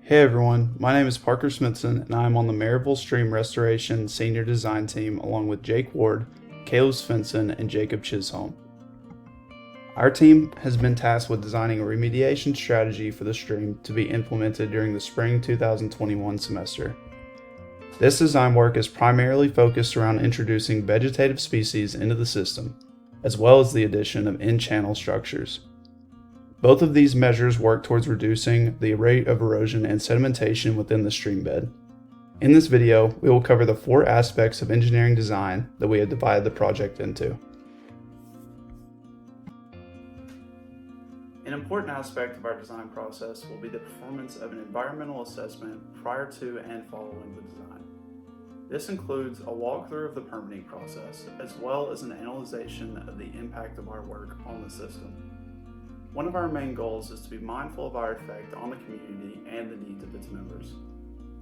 Hey everyone, my name is Parker Smithson and I'm on the Maryville Stream Restoration Senior Design Team along with Jake Ward, Caleb Svensson, and Jacob Chisholm. Our team has been tasked with designing a remediation strategy for the stream to be implemented during the spring 2021 semester. This design work is primarily focused around introducing vegetative species into the system, as well as the addition of in-channel structures. Both of these measures work towards reducing the rate of erosion and sedimentation within the stream bed. In this video, we will cover the 4 aspects of engineering design that we have divided the project into. An important aspect of our design process will be the performance of an environmental assessment prior to and following the design. This includes a walkthrough of the permitting process, as well as an analysis of the impact of our work on the system. One of our main goals is to be mindful of our effect on the community and the needs of its members.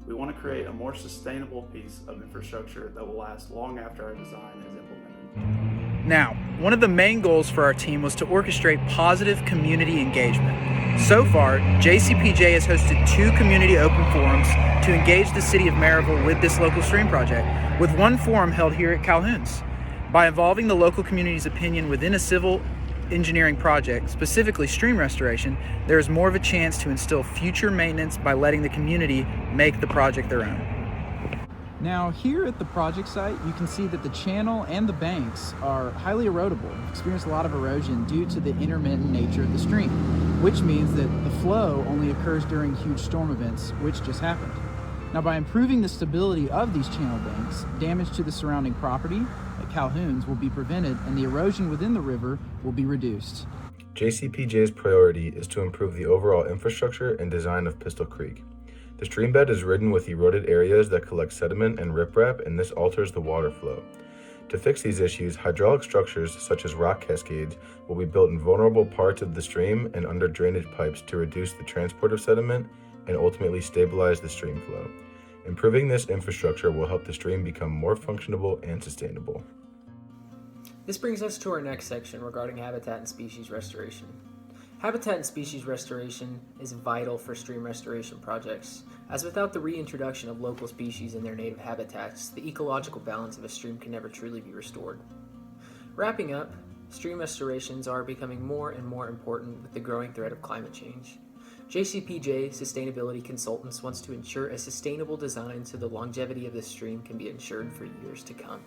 We want to create a more sustainable piece of infrastructure that will last long after our design is implemented. Now, one of the main goals for our team was to orchestrate positive community engagement. So far, JCPJ has hosted 2 community open forums to engage the city of Maryville with this local stream project, with one forum held here at Calhoun's. By involving the local community's opinion within a civil engineering project, specifically stream restoration, there is more of a chance to instill future maintenance by letting the community make the project their own. Now, here at the project site, you can see that the channel and the banks are highly erodible. We've experienced a lot of erosion due to the intermittent nature of the stream, which means that the flow only occurs during huge storm events, which just happened. Now, by improving the stability of these channel banks, damage to the surrounding property at Calhoun's will be prevented and the erosion within the river will be reduced. JCPJ's priority is to improve the overall infrastructure and design of Pistol Creek. The stream bed is ridden with eroded areas that collect sediment and riprap, and this alters the water flow. To fix these issues, hydraulic structures such as rock cascades will be built in vulnerable parts of the stream and under drainage pipes to reduce the transport of sediment and ultimately stabilize the stream flow. Improving this infrastructure will help the stream become more functionable and sustainable. This brings us to our next section regarding habitat and species restoration. Habitat and species restoration is vital for stream restoration projects, as without the reintroduction of local species in their native habitats, the ecological balance of a stream can never truly be restored. Wrapping up, stream restorations are becoming more and more important with the growing threat of climate change. JCPJ Sustainability Consultants wants to ensure a sustainable design so the longevity of this stream can be ensured for years to come.